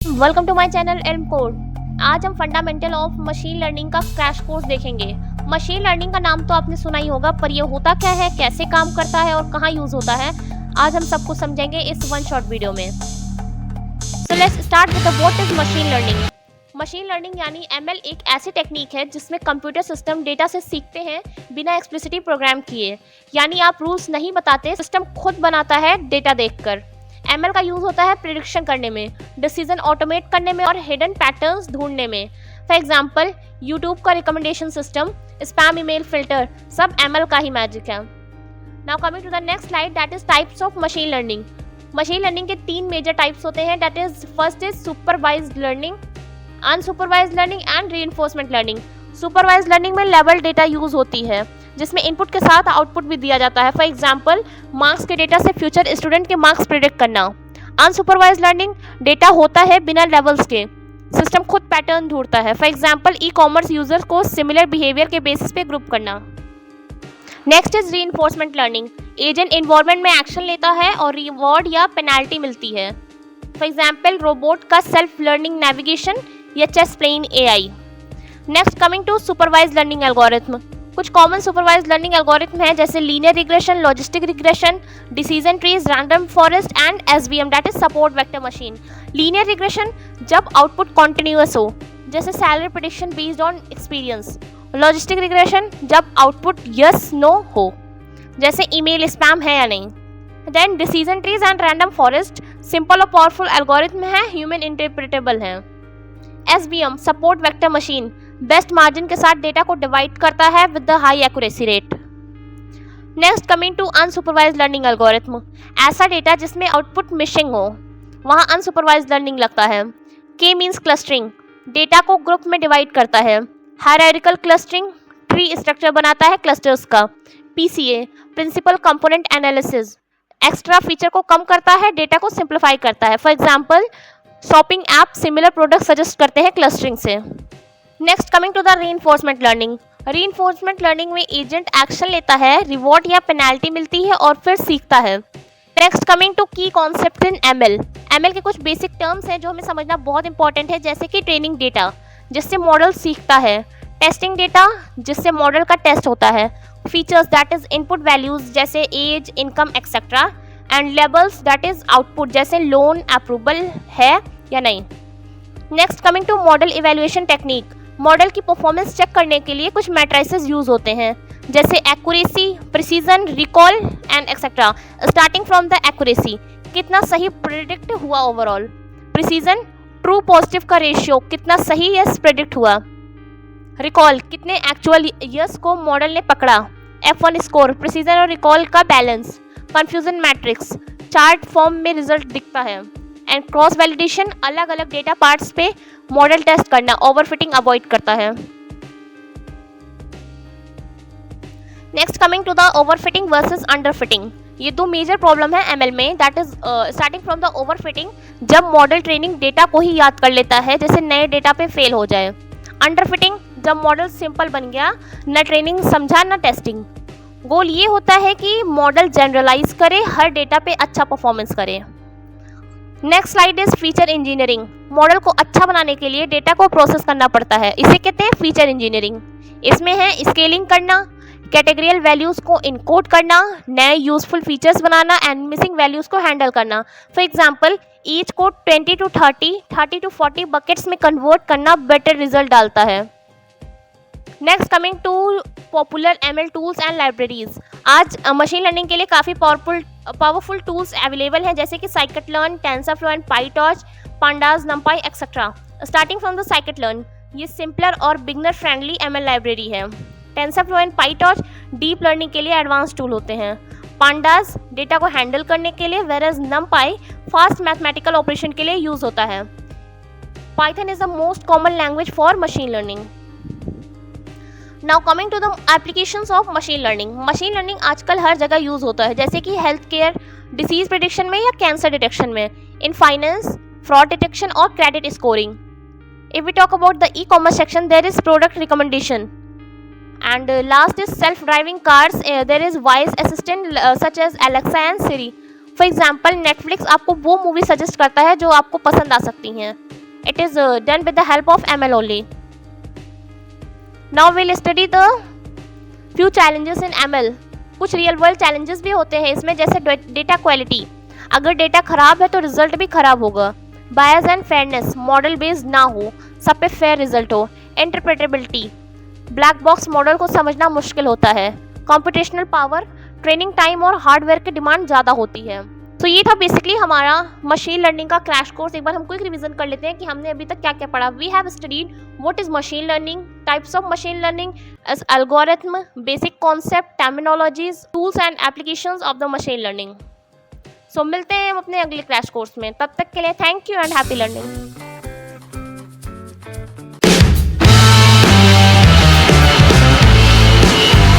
Welcome to my channel Elm Code. आज हम fundamental of machine learning का crash course देखेंगे। मशीन लर्निंग का नाम तो आपने सुना ही होगा, पर यह होता क्या है, कैसे काम करता है और कहाँ यूज होता है, आज हम सब कुछ समझेंगे इस वन शॉट वीडियो में। So let's start with what is machine learning. Machine learning यानी एमएल एक ऐसी टेक्निक है जिसमें कंप्यूटर सिस्टम डेटा से सीखते हैं बिना एक्सप्लिसिटली प्रोग्राम किए। यानी आप रूल्स नहीं बताते, सिस्टम खुद बनाता है डेटा देखकर। एमएल का यूज होता है प्रिडिक्शन करने में, डिसीजन ऑटोमेट करने में और हिडन पैटर्न्स ढूंढने में। फॉर एग्जांपल यूट्यूब का recommendation system, spam email filter, सब एमएल का ही मैजिक है। Now coming to the next slide, that is types of machine learning. Machine learning के तीन मेजर टाइप्स होते हैं, that is first is supervised learning, unsupervised learning and reinforcement learning. Supervised learning में लेवल data use होती है जिसमें input के साथ आउटपुट भी दिया जाता है। फॉर एग्जांपल मार्क्स के डेटा से फ्यूचर स्टूडेंट के मार्क्स प्रिडिक्ट करना। अनसुपरवाइज्ड लर्निंग डेटा होता है बिना लेवल्स के, सिस्टम खुद पैटर्न ढूंढता है। For example e commerce users को सिमिलर बिहेवियर के बेसिस पे ग्रुप करना। Next is reinforcement learning. Agent environment में एक्शन लेता है और रिवॉर्ड या पेनाल्टी मिलती है। फॉर एग्जाम्पल रोबोट का सेल्फ लर्निंग नेविगेशन या chess playing AI. Next coming to supervised learning algorithm. कुछ कॉमन सुपरवाइज्ड लर्निंग एल्गोरिथम है जैसे linear regression, logistic regression, decision trees, random forest and SVM, that is support vector machine. Linear regression जब output continuous हो, जैसे salary prediction based on experience. Logistic regression जब output yes no हो, जैसे email spam है या नहीं। Then decision trees and random forest simple और पावरफुल एल्गोरिथम है, ह्यूमन इंटरप्रेटेबल है। SVM support vector machine best margin के साथ डेटा को डिवाइड करता है with the high accuracy rate. Next coming to unsupervised learning algorithm. ऐसा डेटा जिसमें आउटपुट मिसिंग हो, वहाँ अनसुपरवाइज्ड लर्निंग लगता है। के मीन्स क्लस्टरिंग, डेटा को ग्रुप में डिवाइड करता है। हायरार्किकल क्लस्टरिंग ट्री स्ट्रक्चर बनाता है क्लस्टर्स का। PCA principal component analysis extra feature को कम करता है, डेटा को सिंप्लीफाई करता है। For example shopping app similar product suggest करते हैं क्लस्टरिंग से। Next coming to the reinforcement learning. Reinforcement learning में एजेंट एक्शन लेता है, रिवॉर्ड या पेनाल्टी मिलती है और फिर सीखता है। नेक्स्ट कमिंग टू की कॉन्सेप्ट इन एमएल। एमएल के कुछ बेसिक टर्म्स हैं जो हमें समझना बहुत इंपॉर्टेंट है, जैसे कि ट्रेनिंग डेटा जिससे मॉडल सीखता है, टेस्टिंग डेटा जिससे मॉडल का टेस्ट होता है, features that is input values जैसे age, income etcetera, and labels that is output जैसे लोन अप्रूवल है या नहीं। Next coming to model evaluation technique. Model की परफॉर्मेंस चेक करने के लिए कुछ मैट्रिसेस यूज होते हैं जैसे accuracy, precision, recall and etcetera. Starting from the accuracy, कितना सही प्रेडिक्ट हुआ ओवरऑल। प्रिसीजन ट्रू पॉजिटिव का रेशियो, कितना सही यस प्रेडिक्ट हुआ। रिकॉल, कितने एक्चुअल यस को मॉडल ने पकड़ा। F1 स्कोर, प्रिसीजन और रिकॉल का balance. Confusion matrix, chart form में रिजल्ट दिखता है। एंड क्रॉस वैलिडेशन, अलग अलग डेटा पार्ट्स पे मॉडल टेस्ट करना, ओवरफिटिंग अवॉइड करता है। Next coming to the overfitting versus underfitting. ये दो मेजर प्रॉब्लम है एमएल में, that is starting from the overfitting, जब मॉडल ट्रेनिंग डेटा को ही याद कर लेता है जैसे नए डेटा पे फेल हो जाए। अंडरफिटिंग, जब मॉडल सिंपल बन गया, न ट्रेनिंग समझा न टेस्टिंग। गोल ये होता है कि मॉडल जनरलाइज करे, हर डेटा पे अच्छा परफॉर्मेंस करे। Next slide is feature engineering. Model को अच्छा बनाने के लिए डेटा को प्रोसेस करना पड़ता है, इसे कहते हैं फीचर इंजीनियरिंग। इसमें है स्केलिंग करना, कैटेगरियल वैल्यूज को इनकोड करना, नए यूजफुल फीचर्स बनाना एंड मिसिंग वैल्यूज को हैंडल करना। फॉर एग्जांपल ईच को 20 to 30, 30 to 40 बकेट्स में कन्वर्ट करना बेटर रिजल्ट डालता है। Next coming to popular ML tools and libraries. आज मशीन लर्निंग के लिए काफ़ी पावरफुल टूल्स अवेलेबल हैं जैसे कि scikit-learn, TensorFlow and PyTorch, pandas, numpy etcetera. Starting from the scikit-learn, ये सिंपलर और बिगनर फ्रेंडली एमएल लाइब्रेरी है। TensorFlow and PyTorch deep learning के लिए एडवांस टूल होते हैं। पांडास डेटा को हैंडल करने के लिए, whereas numpy fast mathematical operation के लिए यूज होता है। Python is the most common language for machine learning. Now coming to the applications of machine learning. Machine learning आजकल हर जगह यूज होता है जैसे कि हेल्थ केयर, डिसीज प्रिडिक्शन में या कैंसर डिटेक्शन में, इन फाइनेंस, फ्रॉड डिटेक्शन और credit scoring. If we talk about the e commerce section, there is product recommendation And last is self-driving cars. There is voice assistant such as Alexa and Siri. For example Netflix आपको वो movie suggest करता है जो आपको पसंद आ सकती हैं. It is done with the help of ML only. Now will study the few challenges in ML. कुछ रियल वर्ल्ड चैलेंजेस भी होते हैं इसमें, जैसे डेटा क्वालिटी. अगर डेटा खराब है तो रिजल्ट भी खराब होगा. Bias and fairness, model based ना हो, सब पे फेयर रिजल्ट हो. इंटरप्रेटेबिलिटी, ब्लैक बॉक्स मॉडल को समझना मुश्किल होता है. कंप्यूटेशनल पावर, ट्रेनिंग टाइम और हार्डवेयर की डिमांड ज़्यादा होती है. तो ये था बेसिकली हमारा मशीन लर्निंग का क्रैश कोर्स. एक बार हम क्विक रिवीजन कर लेते हैं कि हमने अभी तक क्या क्या पढ़ा. We have studied what is machine learning, types of machine learning, as algorithm, basic concept, terminologies, tools and applications of the machine learning. So मिलते हैं हम अपने अगले क्रैश कोर्स में. तब तक के लिए thank you and happy learning.